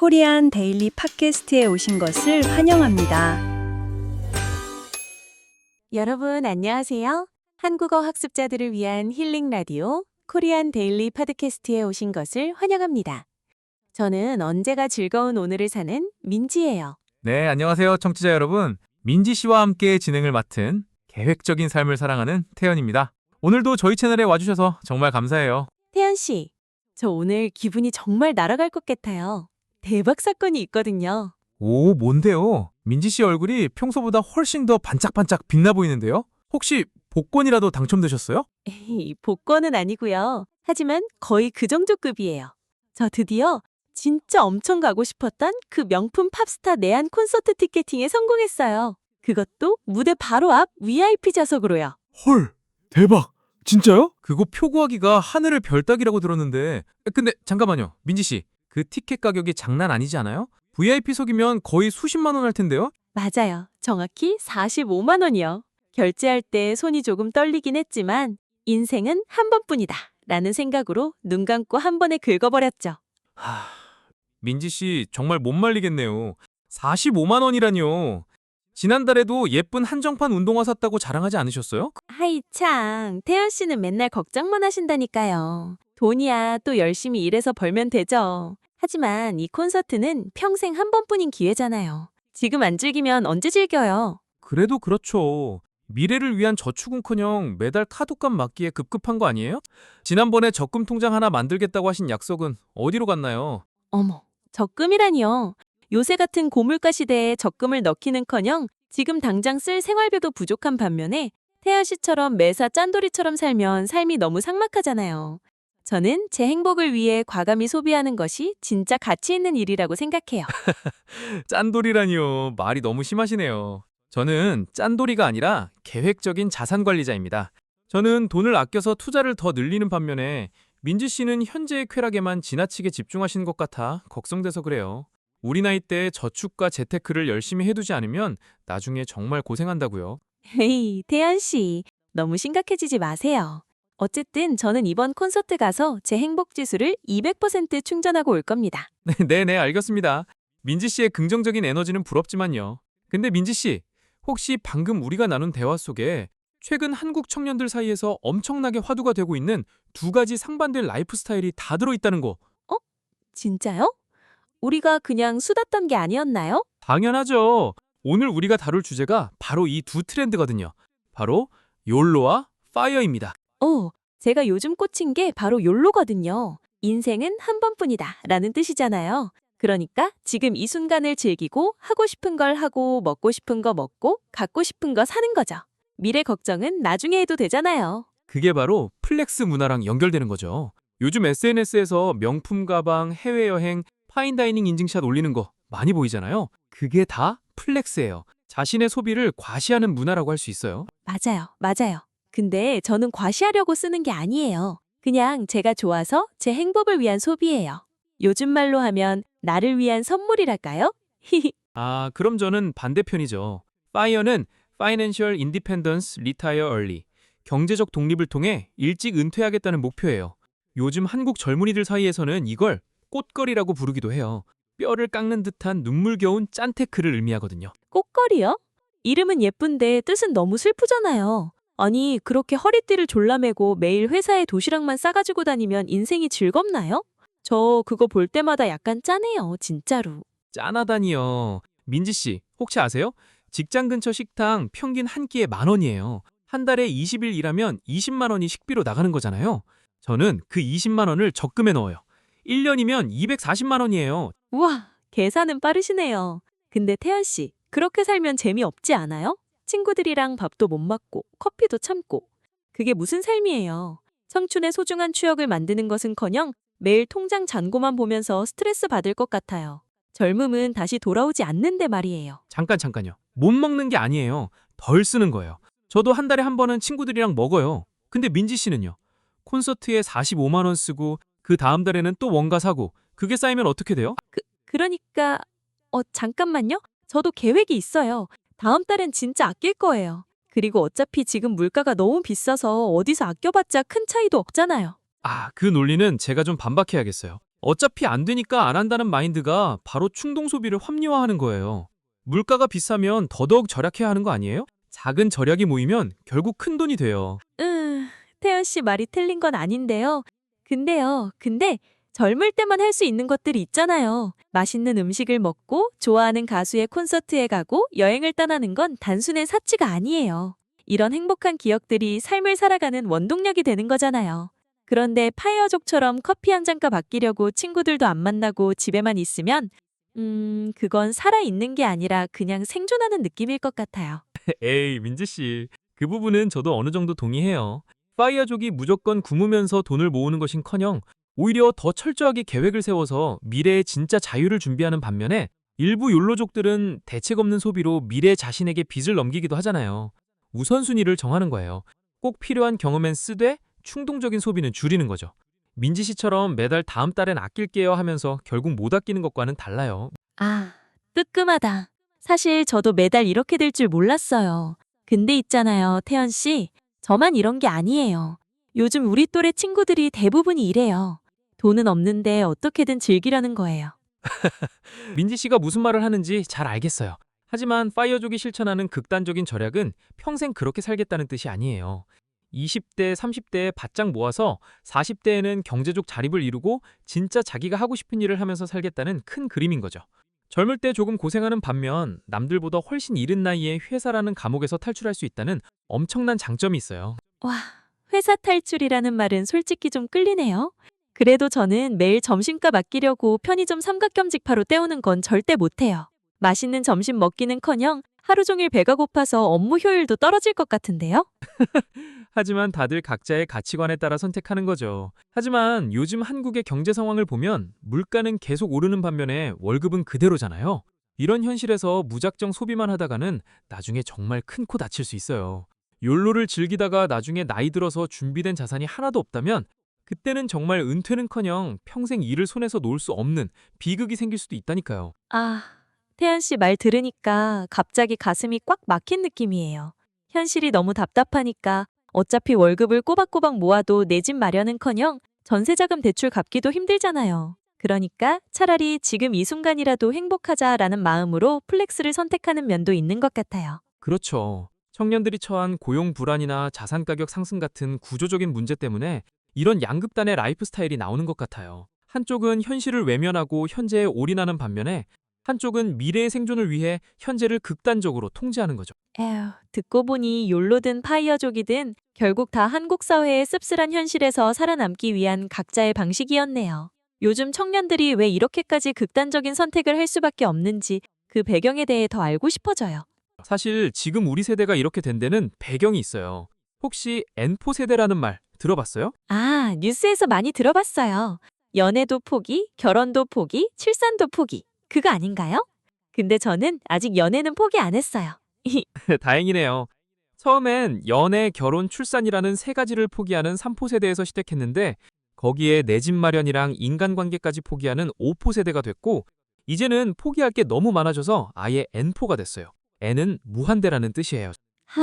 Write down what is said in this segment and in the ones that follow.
코리안 데일리 팟캐스트에 오신 것을 환영합니다. 여러분 안녕하세요. 한국어 학습자들을 위한 힐링 라디오 코리안 데일리 팟캐스트에 오신 것을 환영합니다. 저는 언제가 즐거운 오늘을 사는 민지예요. 네, 안녕하세요, 청취자 여러분. 민지 씨와 함께 진행을 맡은 계획적인 삶을 사랑하는 태연입니다. 오늘도 저희 채널에 와주셔서 정말 감사해요. 태연 씨, 저 오늘 기분이 정말 날아갈 것 같아요. 대박 사건이 있거든요. 오, 뭔데요? 민지 씨 얼굴이 평소보다 훨씬 더 반짝반짝 빛나 보이는데요? 혹시 복권이라도 당첨되셨어요? 에이, 복권은 아니고요. 하지만 거의 그 정도 급이에요. 저 드디어 진짜 엄청 가고 싶었던 그 명품 팝스타 내한 콘서트 티켓팅에 성공했어요. 그것도 무대 바로 앞 VIP 좌석으로요. 헐, 대박! 진짜요? 그거 표구하기가 하늘을 별 따기라고 들었는데. 근데 잠깐만요, 민지 씨. 그 티켓 가격이 장난 아니지 않아요? VIP석이면 거의 수십만 원 할 텐데요? 맞아요. 정확히 45만 원이요. 결제할 때 손이 조금 떨리긴 했지만 인생은 한 번뿐이다 라는 생각으로 눈 감고 한 번에 긁어버렸죠. 하... 민지 씨 정말 못 말리겠네요. 45만 원이라뇨. 지난달에도 예쁜 한정판 운동화 샀다고 자랑하지 않으셨어요? 하이 참, 태연 씨는 맨날 걱정만 하신다니까요. 돈이야 또 열심히 일해서 벌면 되죠. 하지만 이 콘서트는 평생 한 번뿐인 기회잖아요. 지금 안 즐기면 언제 즐겨요? 그래도 그렇죠. 미래를 위한 저축은커녕 매달 카드값 맞기에 급급한 거 아니에요? 지난번에 적금 통장 하나 만들겠다고 하신 약속은 어디로 갔나요? 어머, 적금이라니요. 요새 같은 고물가 시대에 적금을 넣기는커녕 지금 당장 쓸 생활비도 부족한 반면에 태연 씨처럼 매사 짠돌이처럼 살면 삶이 너무 삭막하잖아요. 저는 제 행복을 위해 과감히 소비하는 것이 진짜 가치 있는 일이라고 생각해요. 짠돌이라니요. 말이 너무 심하시네요. 저는 짠돌이가 아니라 계획적인 자산 관리자입니다. 저는 돈을 아껴서 투자를 더 늘리는 반면에 민지 씨는 현재의 쾌락에만 지나치게 집중하시는 것 같아 걱정돼서 그래요. 우리 나이 때 저축과 재테크를 열심히 해두지 않으면 나중에 정말 고생한다고요. 헤이, 태연 씨, 너무 심각해지지 마세요. 어쨌든 저는 이번 콘서트 가서 제 행복 지수를 200% 충전하고 올 겁니다. 네네, 알겠습니다. 민지 씨의 긍정적인 에너지는 부럽지만요. 근데 민지 씨, 혹시 방금 우리가 나눈 대화 속에 최근 한국 청년들 사이에서 엄청나게 화두가 되고 있는 두 가지 상반된 라이프 스타일이 다 들어있다는 거 진짜요? 우리가 그냥 수다 떤 게 아니었나요? 당연하죠. 오늘 우리가 다룰 주제가 바로 이 두 트렌드거든요. 바로 욜로와 파이어입니다. 제가 요즘 꽂힌 게 바로 욜로거든요. 인생은 한 번뿐이다 라는 뜻이잖아요. 그러니까 지금 이 순간을 즐기고 하고 싶은 걸 하고 먹고 싶은 거 먹고 갖고 싶은 거 사는 거죠. 미래 걱정은 나중에 해도 되잖아요. 그게 바로 플렉스 문화랑 연결되는 거죠. 요즘 SNS에서 명품 가방, 해외여행, 파인다이닝 인증샷 올리는 거 많이 보이잖아요. 그게 다 플렉스예요. 자신의 소비를 과시하는 문화라고 할 수 있어요. 맞아요. 근데 저는 과시하려고 쓰는 게 아니에요. 그냥 제가 좋아서 제 행복을 위한 소비예요. 요즘 말로 하면 나를 위한 선물이랄까요? 아, 그럼 저는 반대편이죠. 파이어는 Financial Independence Retire Early. 경제적 독립을 통해 일찍 은퇴하겠다는 목표예요. 요즘 한국 젊은이들 사이에서는 이걸 꽃걸이라고 부르기도 해요. 뼈를 깎는 듯한 눈물겨운 짠테크를 의미하거든요. 꽃걸이요? 이름은 예쁜데 뜻은 너무 슬프잖아요. 아니, 그렇게 허리띠를 졸라매고 매일 회사에 도시락만 싸가지고 다니면 인생이 즐겁나요? 저 그거 볼 때마다 약간 짠해요, 진짜로. 짠하다니요. 민지 씨, 혹시 아세요? 직장 근처 식당 평균 한 끼에 10,000원이에요. 한 달에 20일 일하면 20만 원이 식비로 나가는 거잖아요. 저는 그 20만 원을 적금에 넣어요. 1년이면 240만 원이에요. 우와, 계산은 빠르시네요. 근데 태연 씨, 그렇게 살면 재미없지 않아요? 친구들이랑 밥도 못 먹고 커피도 참고. 그게 무슨 삶이에요? 청춘의 소중한 추억을 만드는 것은커녕 매일 통장 잔고만 보면서 스트레스 받을 것 같아요. 젊음은 다시 돌아오지 않는데 말이에요. 잠깐요. 못 먹는 게 아니에요. 덜 쓰는 거예요. 저도 한 달에 한 번은 친구들이랑 먹어요. 근데 민지 씨는요? 콘서트에 45만 원 쓰고 그 다음 달에는 또 뭔가 사고 그게 쌓이면 어떻게 돼요? 그러니까 잠깐만요. 저도 계획이 있어요. 다음 달엔 진짜 아낄 거예요. 그리고 어차피 지금 물가가 너무 비싸서 어디서 아껴봤자 큰 차이도 없잖아요. 아, 그 논리는 제가 좀 반박해야겠어요. 어차피 안 되니까 안 한다는 마인드가 바로 충동 소비를 합리화하는 거예요. 물가가 비싸면 더더욱 절약해야 하는 거 아니에요? 작은 절약이 모이면 결국 큰 돈이 돼요. 태연 씨 말이 틀린 건 아닌데요. 근데 젊을 때만 할 수 있는 것들이 있잖아요. 맛있는 음식을 먹고 좋아하는 가수의 콘서트에 가고 여행을 떠나는 건 단순한 사치가 아니에요. 이런 행복한 기억들이 삶을 살아가는 원동력이 되는 거잖아요. 그런데 파이어족처럼 커피 한 잔값 아끼려고 친구들도 안 만나고 집에만 있으면 그건 살아있는 게 아니라 그냥 생존하는 느낌일 것 같아요. 에이, 민지 씨. 그 부분은 저도 어느 정도 동의해요. 파이어족이 무조건 굶으면서 돈을 모으는 것인커녕 오히려 더 철저하게 계획을 세워서 미래의 진짜 자유를 준비하는 반면에 일부 욜로족들은 대책 없는 소비로 미래 자신에게 빚을 넘기기도 하잖아요. 우선순위를 정하는 거예요. 꼭 필요한 경험엔 쓰되 충동적인 소비는 줄이는 거죠. 민지 씨처럼 매달 다음 달엔 아낄게요 하면서 결국 못 아끼는 것과는 달라요. 아, 뜨끔하다. 사실 저도 매달 이렇게 될 줄 몰랐어요. 근데 있잖아요, 태연 씨. 저만 이런 게 아니에요. 요즘 우리 또래 친구들이 대부분이 이래요. 돈은 없는데 어떻게든 즐기려는 거예요. 민지 씨가 무슨 말을 하는지 잘 알겠어요. 하지만 파이어족이 실천하는 극단적인 절약은 평생 그렇게 살겠다는 뜻이 아니에요. 20대, 30대에 바짝 모아서 40대에는 경제적 자립을 이루고 진짜 자기가 하고 싶은 일을 하면서 살겠다는 큰 그림인 거죠. 젊을 때 조금 고생하는 반면 남들보다 훨씬 이른 나이에 회사라는 감옥에서 탈출할 수 있다는 엄청난 장점이 있어요. 와, 회사 탈출이라는 말은 솔직히 좀 끌리네요. 그래도 저는 매일 점심값 아끼려고 편의점 삼각김 직파로 때우는 건 절대 못해요. 맛있는 점심 먹기는커녕 하루 종일 배가 고파서 업무 효율도 떨어질 것 같은데요? 하지만 다들 각자의 가치관에 따라 선택하는 거죠. 하지만 요즘 한국의 경제 상황을 보면 물가는 계속 오르는 반면에 월급은 그대로잖아요. 이런 현실에서 무작정 소비만 하다가는 나중에 정말 큰 코 다칠 수 있어요. 욜로를 즐기다가 나중에 나이 들어서 준비된 자산이 하나도 없다면 그때는 정말 은퇴는커녕 평생 일을 손에서 놓을 수 없는 비극이 생길 수도 있다니까요. 아, 태연 씨 말 들으니까 갑자기 가슴이 꽉 막힌 느낌이에요. 현실이 너무 답답하니까 어차피 월급을 꼬박꼬박 모아도 내 집 마련은커녕 전세자금 대출 갚기도 힘들잖아요. 그러니까 차라리 지금 이 순간이라도 행복하자라는 마음으로 플렉스를 선택하는 면도 있는 것 같아요. 그렇죠. 청년들이 처한 고용 불안이나 자산 가격 상승 같은 구조적인 문제 때문에 이런 양극단의 라이프 스타일이 나오는 것 같아요. 한쪽은 현실을 외면하고 현재에 올인하는 반면에 한쪽은 미래의 생존을 위해 현재를 극단적으로 통제하는 거죠. 에휴, 듣고 보니 욜로든 파이어족이든 결국 다 한국 사회의 씁쓸한 현실에서 살아남기 위한 각자의 방식이었네요. 요즘 청년들이 왜 이렇게까지 극단적인 선택을 할 수밖에 없는지 그 배경에 대해 더 알고 싶어져요. 사실 지금 우리 세대가 이렇게 된 데는 배경이 있어요. 혹시 N포 세대라는 말 들어봤어요? 아, 뉴스에서 많이 들어봤어요. 연애도 포기, 결혼도 포기, 출산도 포기. 그거 아닌가요? 근데 저는 아직 연애는 포기 안 했어요. 다행이네요. 처음엔 연애, 결혼, 출산이라는 세 가지를 포기하는 3포 세대에서 시작했는데 거기에 내 집 마련이랑 인간관계까지 포기하는 5포 세대가 됐고 이제는 포기할 게 너무 많아져서 아예 N포가 됐어요. N은 무한대라는 뜻이에요. 하,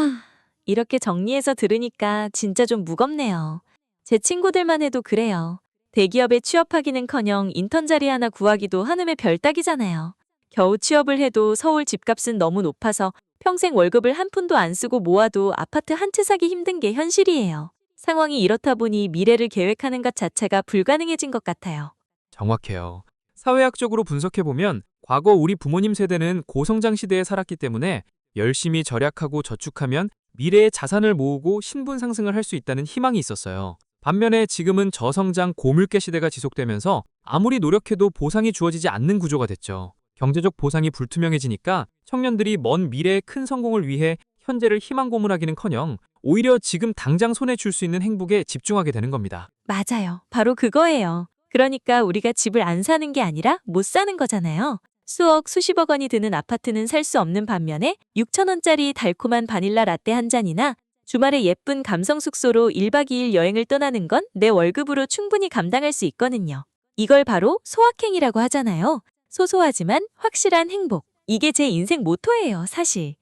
이렇게 정리해서 들으니까 진짜 좀 무겁네요. 제 친구들만 해도 그래요. 대기업에 취업하기는커녕 인턴 자리 하나 구하기도 한음의 별 따기잖아요. 겨우 취업을 해도 서울 집값은 너무 높아서 평생 월급을 한 푼도 안 쓰고 모아도 아파트 한 채 사기 힘든 게 현실이에요. 상황이 이렇다 보니 미래를 계획하는 것 자체가 불가능해진 것 같아요. 정확해요. 사회학적으로 분석해보면 과거 우리 부모님 세대는 고성장 시대에 살았기 때문에 열심히 절약하고 저축하면 미래의 자산을 모으고 신분 상승을 할 수 있다는 희망이 있었어요. 반면에 지금은 저성장 고물가 시대가 지속되면서 아무리 노력해도 보상이 주어지지 않는 구조가 됐죠. 경제적 보상이 불투명해지니까 청년들이 먼 미래의 큰 성공을 위해 현재를 희망 고문하기는커녕 오히려 지금 당장 손에 줄 수 있는 행복에 집중하게 되는 겁니다. 맞아요. 바로 그거예요. 그러니까 우리가 집을 안 사는 게 아니라 못 사는 거잖아요. 수억, 수십억 원이 드는 아파트는 살 수 없는 반면에 6천 원짜리 달콤한 바닐라 라떼 한 잔이나 주말에 예쁜 감성 숙소로 1박 2일 여행을 떠나는 건 내 월급으로 충분히 감당할 수 있거든요. 이걸 바로 소확행이라고 하잖아요. 소소하지만 확실한 행복. 이게 제 인생 모토예요, 사실.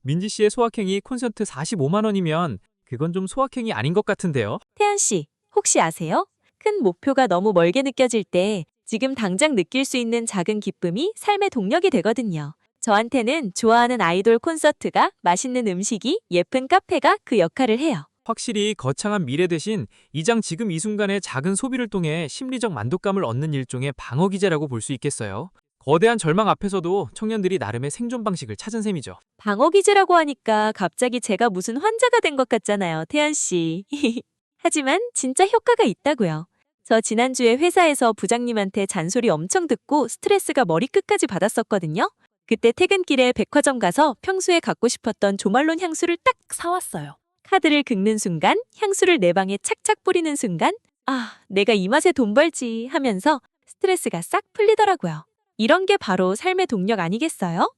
민지 씨의 소확행이 콘서트 45만 원이면 그건 좀 소확행이 아닌 것 같은데요. 태연 씨, 혹시 아세요? 큰 목표가 너무 멀게 느껴질 때 지금 당장 느낄 수 있는 작은 기쁨이 삶의 동력이 되거든요. 저한테는 좋아하는 아이돌 콘서트가, 맛있는 음식이, 예쁜 카페가 그 역할을 해요. 확실히 거창한 미래 대신 이장 지금 이 순간의 작은 소비를 통해 심리적 만족감을 얻는 일종의 방어 기제라고 볼 수 있겠어요. 거대한 절망 앞에서도 청년들이 나름의 생존 방식을 찾은 셈이죠. 방어 기제라고 하니까 갑자기 제가 무슨 환자가 된 것 같잖아요, 태연 씨. 하지만 진짜 효과가 있다고요. 저 지난주에 회사에서 부장님한테 잔소리 엄청 듣고 스트레스가 머리끝까지 받았었거든요. 그때 퇴근길에 백화점 가서 평소에 갖고 싶었던 조말론 향수를 딱 사왔어요. 카드를 긁는 순간, 향수를 내 방에 착착 뿌리는 순간, 아, 내가 이 맛에 돈 벌지 하면서 스트레스가 싹 풀리더라고요. 이런 게 바로 삶의 동력 아니겠어요?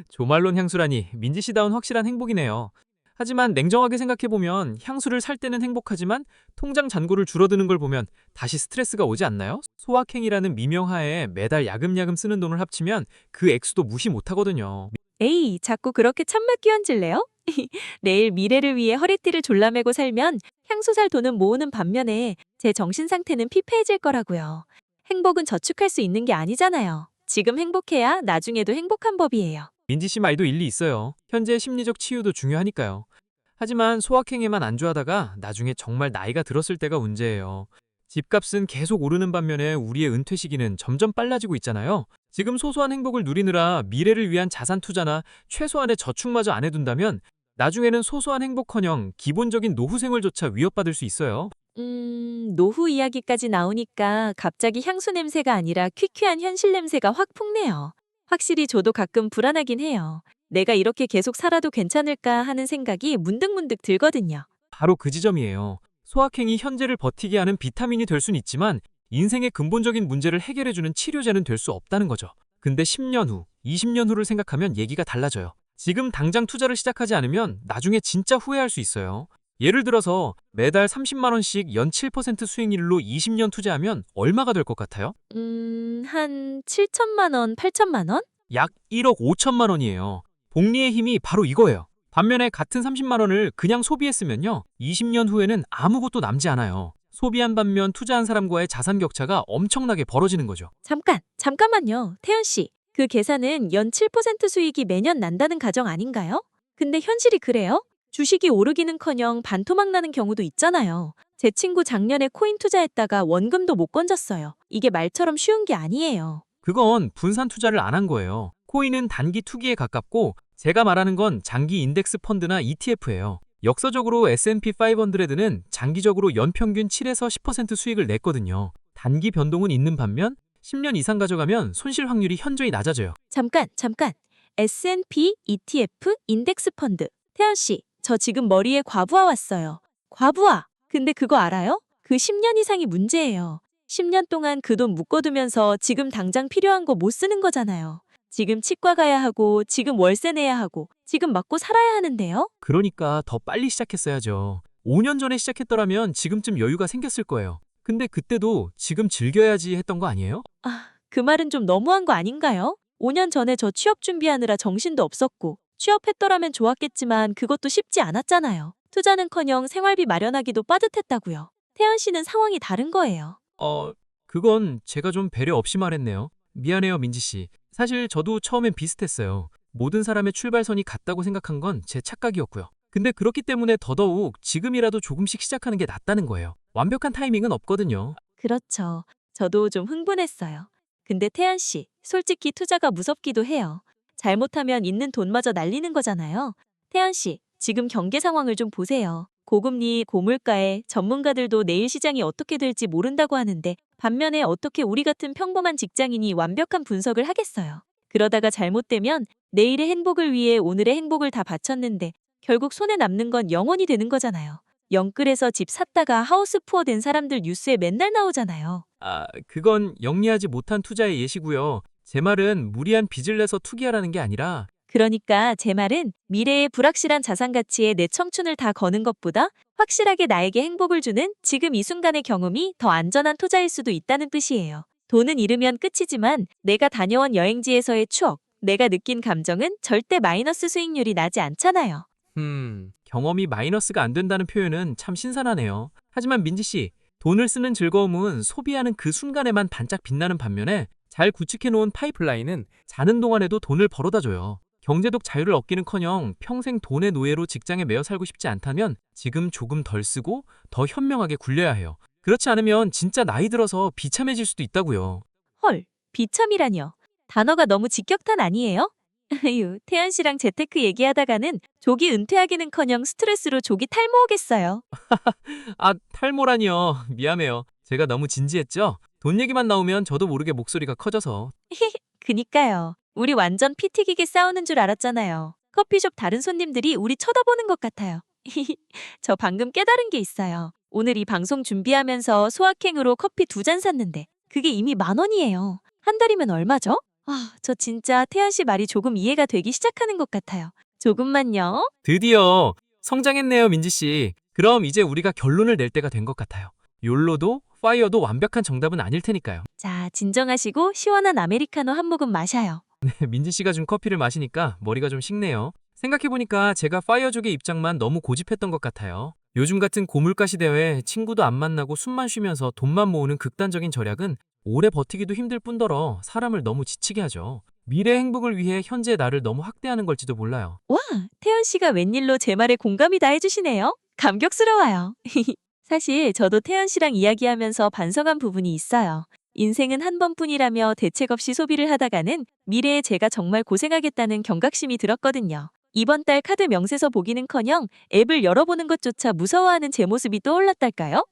조말론 향수라니 민지 씨다운 확실한 행복이네요. 하지만 냉정하게 생각해보면 향수를 살 때는 행복하지만 통장 잔고를 줄어드는 걸 보면 다시 스트레스가 오지 않나요? 소확행이라는 미명하에 매달 야금야금 쓰는 돈을 합치면 그 액수도 무시 못하거든요. 에이, 자꾸 그렇게 찬맛 끼얹을래요? 내일 미래를 위해 허리띠를 졸라매고 살면 향수 살 돈은 모으는 반면에 제 정신 상태는 피폐해질 거라고요. 행복은 저축할 수 있는 게 아니잖아요. 지금 행복해야 나중에도 행복한 법이에요. 민지 씨 말도 일리 있어요. 현재의 심리적 치유도 중요하니까요. 하지만 소확행에만 안주하다가 나중에 정말 나이가 들었을 때가 문제예요. 집값은 계속 오르는 반면에 우리의 은퇴 시기는 점점 빨라지고 있잖아요. 지금 소소한 행복을 누리느라 미래를 위한 자산 투자나 최소한의 저축마저 안 해둔다면 나중에는 소소한 행복커녕 기본적인 노후 생활조차 위협받을 수 있어요. 노후 이야기까지 나오니까 갑자기 향수 냄새가 아니라 퀴퀴한 현실 냄새가 확 풍네요. 확실히 저도 가끔 불안하긴 해요. 내가 이렇게 계속 살아도 괜찮을까 하는 생각이 문득문득 들거든요. 바로 그 지점이에요. 소확행이 현재를 버티게 하는 비타민이 될 순 있지만 인생의 근본적인 문제를 해결해주는 치료제는 될 수 없다는 거죠. 근데 10년 후, 20년 후를 생각하면 얘기가 달라져요. 지금 당장 투자를 시작하지 않으면 나중에 진짜 후회할 수 있어요. 예를 들어서 매달 30만 원씩 연 7% 수익률로 20년 투자하면 얼마가 될 것 같아요? 한 7천만 원, 8천만 원? 약 1억 5천만 원이에요. 복리의 힘이 바로 이거예요. 반면에 같은 30만 원을 그냥 소비했으면요. 20년 후에는 아무것도 남지 않아요. 소비한 반면 투자한 사람과의 자산 격차가 엄청나게 벌어지는 거죠. 잠깐만요. 태연 씨, 그 계산은 연 7% 수익이 매년 난다는 가정 아닌가요? 근데 현실이 그래요? 주식이 오르기는커녕 반토막 나는 경우도 있잖아요. 제 친구 작년에 코인 투자했다가 원금도 못 건졌어요. 이게 말처럼 쉬운 게 아니에요. 그건 분산 투자를 안 한 거예요. 코인은 단기 투기에 가깝고 제가 말하는 건 장기 인덱스 펀드나 ETF예요. 역사적으로 S&P 500는 장기적으로 연평균 7에서 10% 수익을 냈거든요. 단기 변동은 있는 반면 10년 이상 가져가면 손실 확률이 현저히 낮아져요. 잠깐. S&P, ETF, 인덱스 펀드. 태연 씨, 저 지금 머리에 과부하 왔어요. 과부하. 근데 그거 알아요? 그 10년 이상이 문제예요. 10년 동안 그 돈 묶어두면서 지금 당장 필요한 거 못 쓰는 거잖아요. 지금 치과 가야 하고, 지금 월세 내야 하고, 지금 맞고 살아야 하는데요? 그러니까 더 빨리 시작했어야죠. 5년 전에 시작했더라면 지금쯤 여유가 생겼을 거예요. 근데 그때도 지금 즐겨야지 했던 거 아니에요? 아, 그 말은 좀 너무한 거 아닌가요? 5년 전에 저 취업 준비하느라 정신도 없었고, 취업했더라면 좋았겠지만 그것도 쉽지 않았잖아요. 투자는커녕 생활비 마련하기도 빠듯했다고요. 태연 씨는 상황이 다른 거예요. 그건 제가 좀 배려 없이 말했네요. 미안해요, 민지 씨. 사실 저도 처음엔 비슷했어요. 모든 사람의 출발선이 같다고 생각한 건 제 착각이었고요. 근데 그렇기 때문에 더더욱 지금이라도 조금씩 시작하는 게 낫다는 거예요. 완벽한 타이밍은 없거든요. 그렇죠. 저도 좀 흥분했어요. 근데 태연 씨, 솔직히 투자가 무섭기도 해요. 잘못하면 있는 돈마저 날리는 거잖아요. 태연 씨, 지금 경제 상황을 좀 보세요. 고금리, 고물가에 전문가들도 내일 시장이 어떻게 될지 모른다고 하는데 반면에 어떻게 우리 같은 평범한 직장인이 완벽한 분석을 하겠어요. 그러다가 잘못되면 내일의 행복을 위해 오늘의 행복을 다 바쳤는데 결국 손에 남는 건 영원이 되는 거잖아요. 영끌에서 집 샀다가 하우스 푸어 된 사람들 뉴스에 맨날 나오잖아요. 그건 영리하지 못한 투자의 예시고요. 제 말은 무리한 빚을 내서 투기하라는 게 아니라 그러니까 제 말은 미래의 불확실한 자산 가치에 내 청춘을 다 거는 것보다 확실하게 나에게 행복을 주는 지금 이 순간의 경험이 더 안전한 투자일 수도 있다는 뜻이에요. 돈은 잃으면 끝이지만 내가 다녀온 여행지에서의 추억, 내가 느낀 감정은 절대 마이너스 수익률이 나지 않잖아요. 경험이 마이너스가 안 된다는 표현은 참 신선하네요. 하지만 민지 씨, 돈을 쓰는 즐거움은 소비하는 그 순간에만 반짝 빛나는 반면에 잘 구축해놓은 파이프라인은 자는 동안에도 돈을 벌어다 줘요. 경제적 자유를 얻기는커녕 평생 돈의 노예로 직장에 매여 살고 싶지 않다면 지금 조금 덜 쓰고 더 현명하게 굴려야 해요. 그렇지 않으면 진짜 나이 들어서 비참해질 수도 있다고요. 헐, 비참이라뇨. 단어가 너무 직격탄 아니에요? 아유, 태연 씨랑 재테크 얘기하다가는 조기 은퇴하기는커녕 스트레스로 조기 탈모 오겠어요. 아, 탈모라니요. 미안해요. 제가 너무 진지했죠? 돈 얘기만 나오면 저도 모르게 목소리가 커져서. 그니까요. 우리 완전 피 튀기게 싸우는 줄 알았잖아요. 커피숍 다른 손님들이 우리 쳐다보는 것 같아요. 저 방금 깨달은 게 있어요. 오늘 이 방송 준비하면서 소확행으로 커피 2잔 샀는데 그게 이미 10,000원이에요. 한 달이면 얼마죠? 아, 저 진짜 태연 씨 말이 조금 이해가 되기 시작하는 것 같아요. 조금만요. 드디어 성장했네요, 민지 씨. 그럼 이제 우리가 결론을 낼 때가 된 것 같아요. 욜로도 파이어도 완벽한 정답은 아닐 테니까요. 자, 진정하시고 시원한 아메리카노 한 모금 마셔요. 민지 씨가 준 커피를 마시니까 머리가 좀 식네요. 생각해보니까 제가 파이어족의 입장만 너무 고집했던 것 같아요. 요즘 같은 고물가 시대에 친구도 안 만나고 숨만 쉬면서 돈만 모으는 극단적인 절약은 오래 버티기도 힘들 뿐더러 사람을 너무 지치게 하죠. 미래 행복을 위해 현재의 나를 너무 학대하는 걸지도 몰라요. 와, 태연 씨가 웬일로 제 말에 공감이 다 해주시네요. 감격스러워요. 사실 저도 태연 씨랑 이야기하면서 반성한 부분이 있어요. 인생은 한 번뿐이라며 대책 없이 소비를 하다가는 미래에 제가 정말 고생하겠다는 경각심이 들었거든요. 이번 달 카드 명세서 보기는커녕 앱을 열어보는 것조차 무서워하는 제 모습이 떠올랐달까요?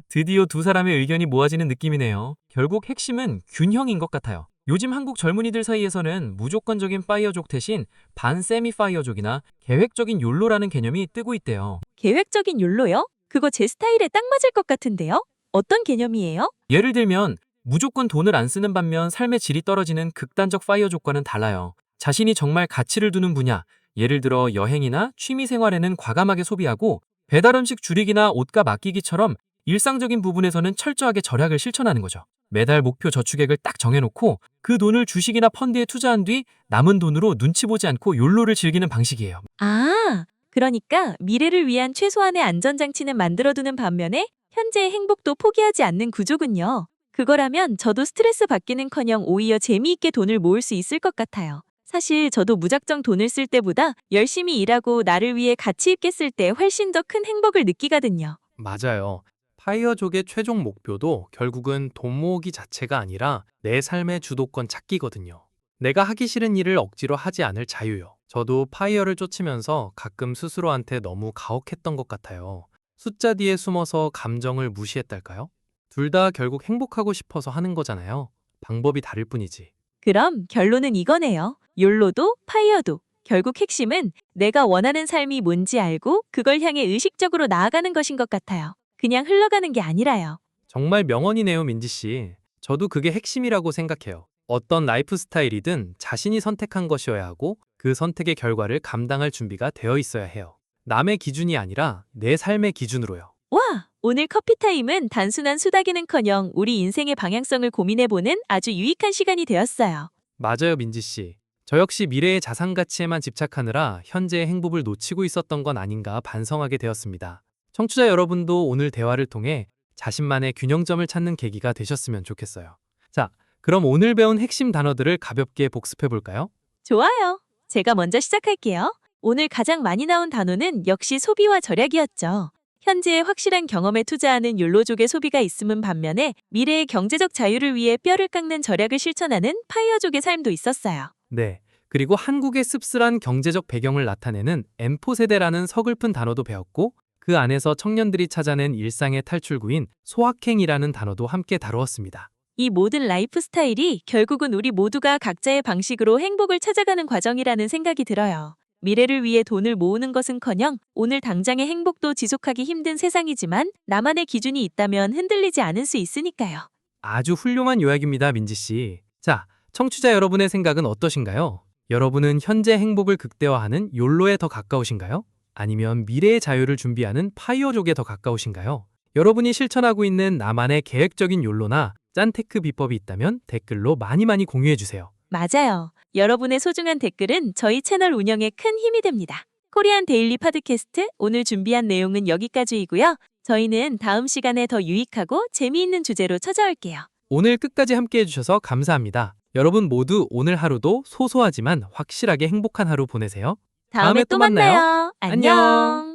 드디어 두 사람의 의견이 모아지는 느낌이네요. 결국 핵심은 균형인 것 같아요. 요즘 한국 젊은이들 사이에서는 무조건적인 파이어족 대신 반세미 파이어족이나 계획적인 욜로라는 개념이 뜨고 있대요. 계획적인 욜로요? 그거 제 스타일에 딱 맞을 것 같은데요? 어떤 개념이에요? 예를 들면 무조건 돈을 안 쓰는 반면 삶의 질이 떨어지는 극단적 파이어족과는 달라요. 자신이 정말 가치를 두는 분야, 예를 들어 여행이나 취미 생활에는 과감하게 소비하고 배달 음식 줄이기나 옷값 아끼기처럼 일상적인 부분에서는 철저하게 절약을 실천하는 거죠. 매달 목표 저축액을 딱 정해놓고 그 돈을 주식이나 펀드에 투자한 뒤 남은 돈으로 눈치 보지 않고 욜로를 즐기는 방식이에요. 아, 그러니까 미래를 위한 최소한의 안전장치는 만들어두는 반면에 현재의 행복도 포기하지 않는 구조군요. 그거라면 저도 스트레스 받기는커녕 오히려 재미있게 돈을 모을 수 있을 것 같아요. 사실 저도 무작정 돈을 쓸 때보다 열심히 일하고 나를 위해 가치 있게 쓸 때 훨씬 더 큰 행복을 느끼거든요. 맞아요. 파이어족의 최종 목표도 결국은 돈 모으기 자체가 아니라 내 삶의 주도권 찾기거든요. 내가 하기 싫은 일을 억지로 하지 않을 자유요. 저도 파이어를 쫓으면서 가끔 스스로한테 너무 가혹했던 것 같아요. 숫자 뒤에 숨어서 감정을 무시했달까요? 둘 다 결국 행복하고 싶어서 하는 거잖아요. 방법이 다를 뿐이지. 그럼 결론은 이거네요. 욜로도 파이어도 결국 핵심은 내가 원하는 삶이 뭔지 알고 그걸 향해 의식적으로 나아가는 것인 것 같아요. 그냥 흘러가는 게 아니라요. 정말 명언이네요, 민지 씨. 저도 그게 핵심이라고 생각해요. 어떤 라이프 스타일이든 자신이 선택한 것이어야 하고 그 선택의 결과를 감당할 준비가 되어 있어야 해요. 남의 기준이 아니라 내 삶의 기준으로요. 와, 오늘 커피타임은 단순한 수다기는커녕 우리 인생의 방향성을 고민해보는 아주 유익한 시간이 되었어요. 맞아요, 민지 씨. 저 역시 미래의 자산 가치에만 집착하느라 현재의 행복을 놓치고 있었던 건 아닌가 반성하게 되었습니다. 청취자 여러분도 오늘 대화를 통해 자신만의 균형점을 찾는 계기가 되셨으면 좋겠어요. 자, 그럼 오늘 배운 핵심 단어들을 가볍게 복습해 볼까요? 좋아요. 제가 먼저 시작할게요. 오늘 가장 많이 나온 단어는 역시 소비와 절약이었죠. 현재의 확실한 경험에 투자하는 욜로족의 소비가 있음은 반면에 미래의 경제적 자유를 위해 뼈를 깎는 절약을 실천하는 파이어족의 삶도 있었어요. 네. 그리고 한국의 씁쓸한 경제적 배경을 나타내는 M4 세대라는 서글픈 단어도 배웠고 그 안에서 청년들이 찾아낸 일상의 탈출구인 소확행이라는 단어도 함께 다루었습니다. 이 모든 라이프 스타일이 결국은 우리 모두가 각자의 방식으로 행복을 찾아가는 과정이라는 생각이 들어요. 미래를 위해 돈을 모으는 것은커녕 오늘 당장의 행복도 지속하기 힘든 세상이지만 나만의 기준이 있다면 흔들리지 않을 수 있으니까요. 아주 훌륭한 요약입니다, 민지 씨. 자, 청취자 여러분의 생각은 어떠신가요? 여러분은 현재 행복을 극대화하는 욜로에 더 가까우신가요? 아니면 미래의 자유를 준비하는 파이어족에 더 가까우신가요? 여러분이 실천하고 있는 나만의 계획적인 욜로나 짠테크 비법이 있다면 댓글로 많이 공유해주세요. 맞아요. 여러분의 소중한 댓글은 저희 채널 운영에 큰 힘이 됩니다. 코리안 데일리 팟캐스트 오늘 준비한 내용은 여기까지이고요. 저희는 다음 시간에 더 유익하고 재미있는 주제로 찾아올게요. 오늘 끝까지 함께 해주셔서 감사합니다. 여러분 모두 오늘 하루도 소소하지만 확실하게 행복한 하루 보내세요. 다음에 또 만나요. 안녕.